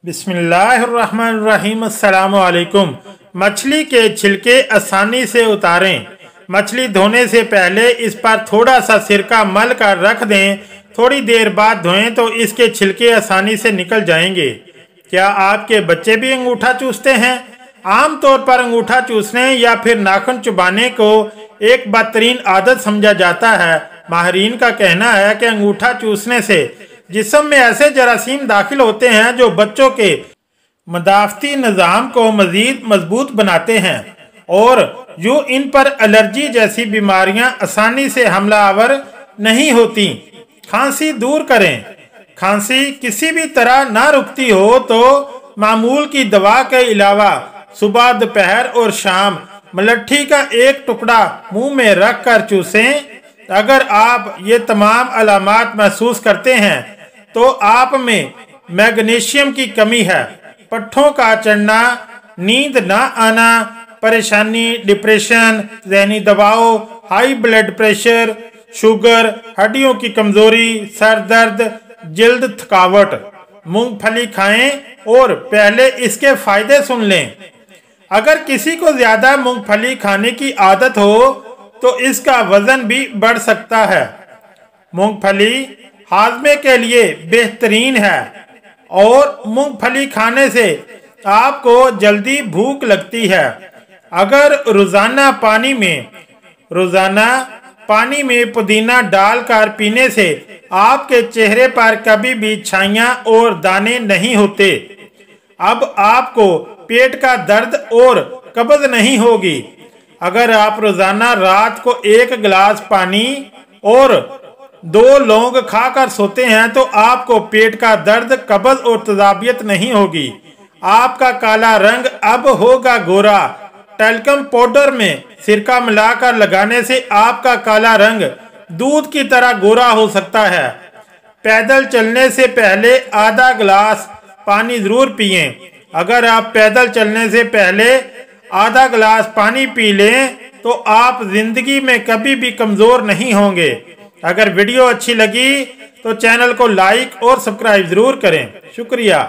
बिस्मिल्लाहिर्रहमानिर्रहीम। अस्सलाम वालेकुम। मछली के छिलके आसानी से उतारें। मछली धोने से पहले इस पर थोड़ा सा सिरका मल कर रख दें। थोड़ी देर बाद धोएं तो इसके छिलके आसानी से निकल जाएंगे। क्या आपके बच्चे भी अंगूठा चूसते हैं? आमतौर पर अंगूठा चूसने या फिर नाखून चबाने को एक बदतरीन आदत समझा जाता है। माहिरीन का कहना है कि अंगूठा चूसने से जिस्म में ऐसे जरासीम दाखिल होते हैं जो बच्चों के मदाफती निज़ाम को मज़ीद मजबूत बनाते हैं और यूँ इन पर एलर्जी जैसी बीमारियां आसानी से हमलावर नहीं होती। खांसी दूर करें। खांसी किसी भी तरह ना रुकती हो तो मामूल की दवा के अलावा सुबह, दोपहर और शाम मलट्ठी का एक टुकड़ा मुंह में रख कर चूसें। अगर आप ये तमाम अलामात महसूस करते हैं तो आप में मैग्नीशियम की कमी है। पट्ठों का चढ़ना, नींद न आना, परेशानी, डिप्रेशन, जहनी दबाव, हाई ब्लड प्रेशर, शुगर, हड्डियों की कमजोरी, सर दर्द, जल्द थकावट। मूंगफली खाएं और पहले इसके फायदे सुन लें। अगर किसी को ज्यादा मूंगफली खाने की आदत हो तो इसका वजन भी बढ़ सकता है। मूंगफली हाजमे के लिए बेहतरीन है और मूंगफली खाने से आपको जल्दी भूख लगती है। अगर रोजाना पानी में पुदीना डालकर पीने से आपके चेहरे पर कभी भी छाइयां और दाने नहीं होते। अब आपको पेट का दर्द और कब्ज नहीं होगी। अगर आप रोजाना रात को 1 गिलास पानी और 2 लौंग खाकर सोते हैं तो आपको पेट का दर्द, कब्ज और तजाबियत नहीं होगी। आपका काला रंग अब होगा गोरा। टैल्कम पाउडर में सिरका मिलाकर लगाने से आपका काला रंग दूध की तरह गोरा हो सकता है। पैदल चलने से पहले आधा गिलास पानी जरूर पिएं। अगर आप पैदल चलने से पहले आधा गिलास पानी पी लें तो आप जिंदगी में कभी भी कमजोर नहीं होंगे। अगर वीडियो अच्छी लगी तो चैनल को लाइक और सब्सक्राइब जरूर करें। शुक्रिया।